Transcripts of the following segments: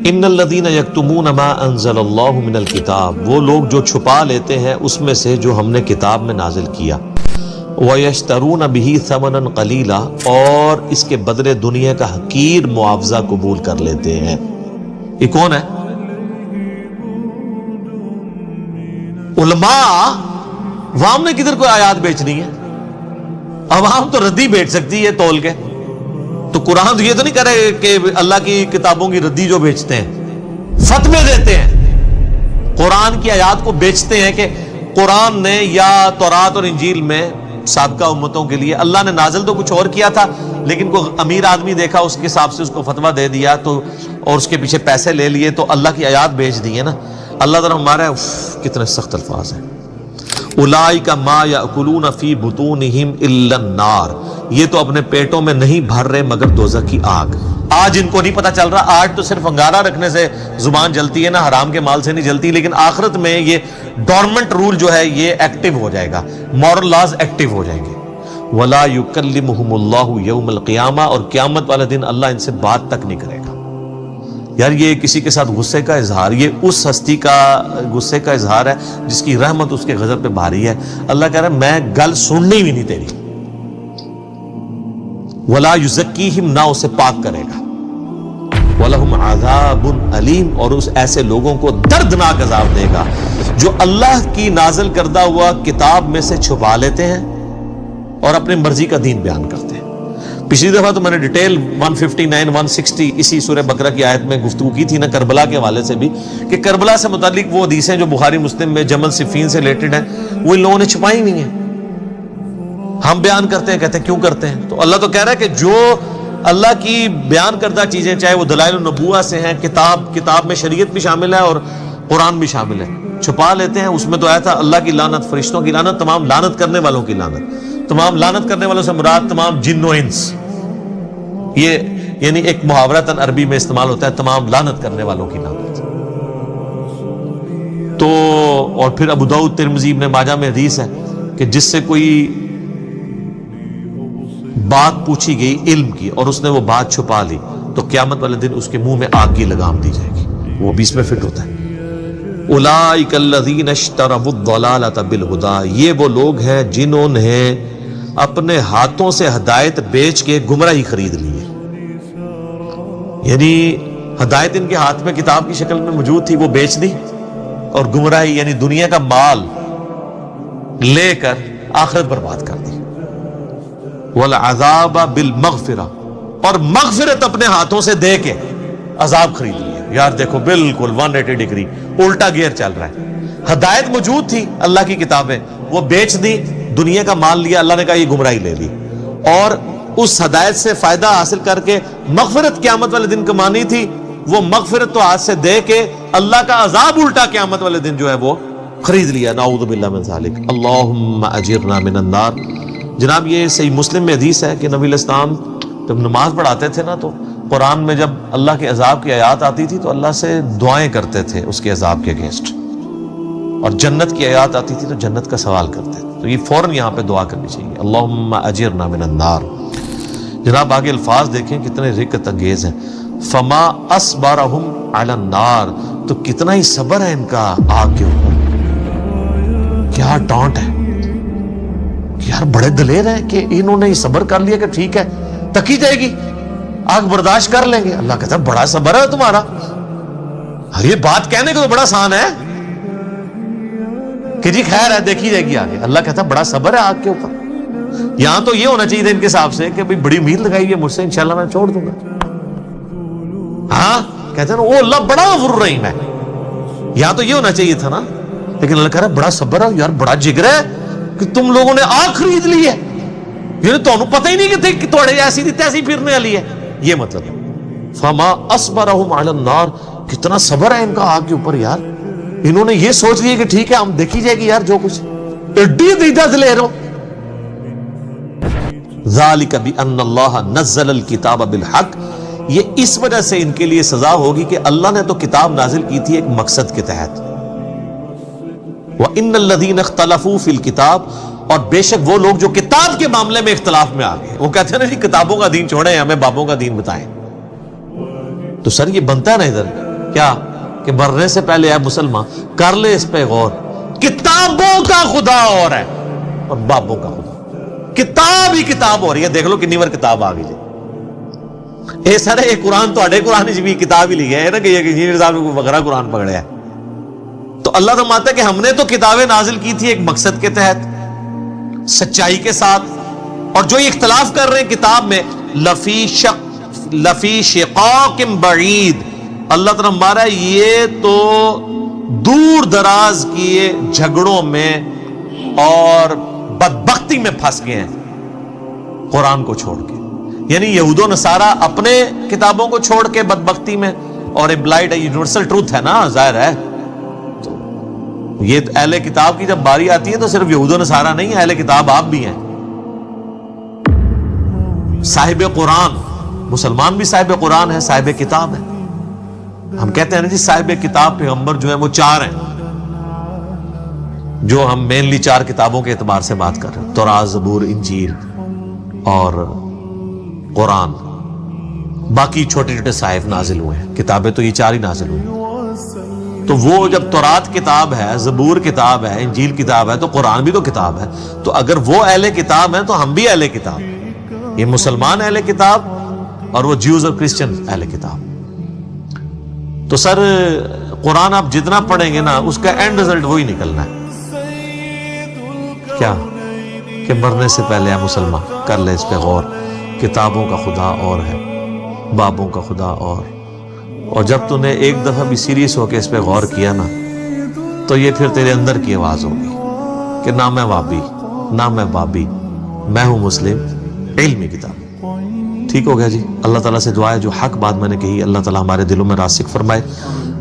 ان الذین یکتمون ما انزل اللہ من الکتاب، وہ لوگ جو چھپا لیتے ہیں اس میں سے جو ہم نے کتاب میں نازل کیا، وَيَشْتَرُونَ بِهِ ثَمَنًا قَلِيلًا، اور اس کے بدلے دنیا کا حقیر معاوضہ قبول کر لیتے ہیں۔ یہ کون ہے؟ علماء۔ عوام نے کدھر کوئی آیات بیچنی ہے؟ عوام تو ردی بیچ سکتی ہے تول کے، تو قرآن تو یہ تو نہیں کرے کہ اللہ کی کتابوں کی ردی جو بیچتے ہیں، فتوے دیتے ہیں، قرآن کی آیات کو بیچتے ہیں کہ قرآن نے یا تورات اور انجیل میں سابقہ امتوں کے لیے اللہ نے نازل تو کچھ اور کیا تھا، لیکن کوئی امیر آدمی دیکھا اس کے حساب سے اس کو فتویٰ دے دیا تو، اور اس کے پیچھے پیسے لے لیے تو اللہ کی آیات بیچ دی ہے نا۔ اللہ تعالیٰ ہمارا کتنے سخت الفاظ ہیں، اولئک ما یاکلون فی بطونہم الا النار، یہ تو اپنے پیٹوں میں نہیں بھر رہے مگر دوزخ کی آگ۔ آج ان کو نہیں پتا چل رہا، آج تو صرف انگارہ رکھنے سے زبان جلتی ہے نا، حرام کے مال سے نہیں جلتی، لیکن آخرت میں یہ ڈورمنٹ رول جو ہے یہ ایکٹیو ہو جائے گا، مورل لاز ایکٹیو ہو جائیں گے۔ ولا یکلمہم اللہ یوم القیامہ، اور قیامت والے دن اللہ ان سے بات تک نہیں کرے گا۔ یار یہ کسی کے ساتھ غصے کا اظہار، یہ اس ہستی کا غصے کا اظہار ہے جس کی رحمت اس کے غضب پہ بھاری ہے۔ اللہ کہہ رہا ہے میں گل سننی بھی نہیں تیری۔ ولا یزکیہم، نہ اسے پاک کرے گا۔ وَلَهُمْ عَذَابٌ علیم، اور اس ایسے لوگوں کو دردناک عذاب دے گا جو اللہ کی نازل کردہ ہوا کتاب میں سے چھپا لیتے ہیں اور اپنی مرضی کا دین بیان کرتے ہیں۔ پچھلی دفعہ تو میں نے ڈیٹیل 159 160 اسی سورہ بقرہ کی آیت میں گفتگو کی تھی نا، کربلا کے حوالے سے بھی، کہ کربلا سے متعلق وہ حدیثیں جو بخاری مسلم میں جمل صفین سے ریلیٹڈ ہیں وہ ان لوگوں نے چھپائی نہیں ہیں۔ ہم بیان کرتے ہیں، کہتے ہیں کیوں کرتے ہیں؟ تو اللہ تو کہہ رہا ہے کہ جو اللہ کی بیان کردہ چیزیں، چاہے وہ دلائل النبوہ سے ہیں، کتاب میں شریعت بھی شامل ہے اور قرآن بھی شامل ہے، چھپا لیتے ہیں۔ اس میں تو آیا تھا اللہ کی لعنت، فرشتوں کی لعنت، تمام لعنت کرنے والوں کی لعنت۔ تمام لعنت کرنے والوں سے مراد تمام جن و انس، یہ یعنی ایک محاورتاً عربی میں استعمال ہوتا ہے، تمام لعنت کرنے والوں کی لعنت۔ تو اور پھر ابو داؤد، ترمذی، ابن ماجہ میں حدیث ہے کہ جس سے کوئی بات پوچھی گئی علم کی اور اس نے وہ بات چھپا لی تو قیامت والے دن اس کے منہ میں آگ کی لگام دی جائے گی، وہ بھی اس میں فٹ ہوتا ہے۔ اولئک الذین اشتروا الضلالۃ بالہدی، یہ وہ لوگ ہیں جنہوں نے اپنے ہاتھوں سے ہدایت بیچ کے گمراہی خرید لی ہے۔ یعنی ہدایت ان کے ہاتھ میں کتاب کی شکل میں موجود تھی، وہ بیچ دی، اور گمراہی یعنی دنیا کا مال لے کر آخرت برباد کر دی۔ والعذاب بالمغفرہ، اور مغفرت اپنے ہاتھوں سے دے کے عذاب خرید لیا۔ یار دیکھو بالکل 180 ڈگری الٹا گیئر چل رہا ہے۔ ہدایت موجود تھی اللہ کی کتابیں، وہ بیچ دی، دنیا کا مال لیا، اللہ نے کہا یہ گمراہی لے لی، اور اس ہدایت سے فائدہ حاصل کر کے مغفرت قیامت والے دن کمانی تھی، وہ مغفرت تو ہاتھ سے دے کے اللہ کا عذاب الٹا قیامت والے دن جو ہے وہ خرید لیا۔ نعوذ باللہ من ذالک، اللہم اجرنا من النار۔ جناب یہ صحیح مسلم میں حدیث ہے کہ نبی علیہ السلام جب نماز پڑھاتے تھے نا تو قرآن میں جب اللہ کے عذاب کی آیات آتی تھی تو اللہ سے دعائیں کرتے تھے اس کے عذاب کے اگینسٹ، اور جنت کی آیات آتی تھی تو جنت کا سوال کرتے تھے۔ تو یہ فوراً یہاں پہ دعا کرنی چاہیے، اللہم اجرنا من النار۔ جناب آگے الفاظ دیکھیں کتنے رقت انگیز ہیں، فما اصبرہم علی النار، تو کتنا ہی صبر ہے ان کا آگ کے اوپر۔ کیا ڈانٹ ہے کہ یار بڑے دلیر ہیں کہ انہوں نے صبر کر لیا کہ ٹھیک ہے تکی جائے گی، آگ برداشت کر لیں گے۔ اللہ کہتا ہے بڑا صبر ہے تمہارا، یہ بات کہنے کو تو بڑا آسان ہے کہ جی خیر ہے دیکھی جائے گی آگے۔ اللہ کہتا ہے بڑا صبر ہے آگ کے اوپر۔ یہاں تو یہ ہونا چاہیے تھا ان کے حساب سے کہ بڑی امید لگائی ہے مجھ سے، انشاءاللہ میں چھوڑ دوں گا۔ ہاں کہتے ہیں او اللہ بڑا غفور رحیم ہے، یہاں تو یہ ہونا چاہیے تھا نا، لیکن اللہ کہہ رہا ہے بڑا صبر ہے، یار بڑا جگر ہے کہ تم لوگوں نے آگ خرید لی ہے، یعنی تمہیں پتہ ہی نہیں کہ توڑے ایسی تھی تیسی پھرنے والی ہے، یہ مطلب ہے۔ فما اصبرہم علی النار، کتنا صبر ہے ان کا آگ کے اوپر یار، انہوں نے یہ سوچ لیا کہ ٹھیک ہے ہم دیکھی جائے گی یار جو کچھ، ایڈی دیدہ سے لے رہو۔ ذالک بان اللہ نزل الکتاب بالحق، یہ اس وجہ سے ان کے لیے سزا ہوگی کہ اللہ نے تو کتاب نازل کی تھی ایک مقصد کے تحت۔ وَإِنَّ الَّذِينَ اخْتَلَفُوا فِي الْكِتَابِ، اور بے شک وہ لوگ جو کتاب کے معاملے میں اختلاف میں آ گئے، وہ کہتے ہیں نا جی کتابوں کا دین چھوڑیں ہمیں بابوں کا دین بتائیں، تو سر یہ بنتا ہے نا ادھر کیا کہ مرنے سے پہلے اے مسلمان کر لے اس پہ غور، کتابوں کا خدا اور ہے اور بابوں کا خدا، کتاب ہی کتاب ہو رہی ہے. دیکھ لو کنی بار کتاب آ گئی جی. اے سارے یہ قرآن تو قرآن بھی کتاب ہی لی ہے نا کہ انجینئر صاحب نے کوئی وغیرہ قرآن پکڑا ہے. تو اللہ فرماتا ہے کہ ہم نے تو کتابیں نازل کی تھی ایک مقصد کے تحت، سچائی کے ساتھ، اور جو یہ اختلاف کر رہے ہیں کتاب میں لفی شقاق بعید، اللہ تعالیٰ ہمارا یہ تو دور دراز کیے جھگڑوں میں اور بدبختی میں پھنس گئے ہیں قرآن کو چھوڑ کے. یعنی یہود و نصارہ اپنے کتابوں کو چھوڑ کے بدبختی میں، اور امپلائڈ یونیورسل ٹروتھ ہے نا، ظاہر ہے. تو یہ اہل کتاب کی جب باری آتی ہے تو صرف یہود و نصارہ نہیں، اہل کتاب آپ بھی ہیں. صاحب قرآن، مسلمان بھی صاحب قرآن ہے، صاحب کتاب ہے. ہم کہتے ہیں نا جی صاحب کتاب پیغمبر جو ہیں وہ 4 ہیں، جو ہم مینلی 4 کتابوں کے اعتبار سے بات کر رہے ہیں، تورات، زبور، انجیل اور قرآن. باقی چھوٹے چھوٹے صحائف نازل ہوئے ہیں، کتابیں تو یہ 4 ہی نازل ہوئی. تو وہ جب تورات کتاب ہے، زبور کتاب ہے، انجیل کتاب ہے، تو قرآن بھی تو کتاب ہے. تو اگر وہ اہل کتاب ہیں تو ہم بھی اہل کتاب ہیں. یہ مسلمان اہل کتاب اور وہ جیوز اور کرسچن اہل کتاب. تو سر قرآن آپ جتنا پڑھیں گے نا اس کا اینڈ رزلٹ وہی نکلنا ہے. کیا کہ مرنے سے پہلے اے مسلمان کر لے اس پہ غور، کتابوں کا خدا اور ہے، بابوں کا خدا اور جب تو نے ایک دفعہ بھی سیریس ہو کے اس پہ غور کیا نا تو یہ پھر تیرے اندر کی آواز ہوگی کہ نہ میں وابی نہ میں بابی، میں ہوں مسلم، علمی کتاب. ٹھیک ہو گیا جی. اللہ تعالیٰ سے دعا ہے جو حق بات میں نے کہی اللہ تعالیٰ ہمارے دلوں میں راسخ فرمائے.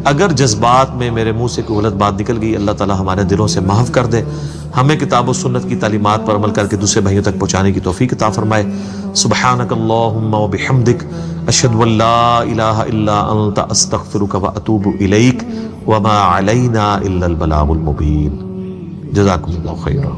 اگر جذبات میں میرے منہ سے کوئی غلط بات نکل گئی اللہ تعالیٰ ہمارے دلوں سے محو کر دے. ہمیں کتاب و سنت کی تعلیمات پر عمل کر کے دوسرے بھائیوں تک پہنچانے کی توفیق عطا فرمائے. سبحانک اللہم و بحمدک اشہد ان لا الہ الا انت استغفرک و اتوب الیک وما علینا الا البلاغ المبین. جزاکم اللہ خیرا.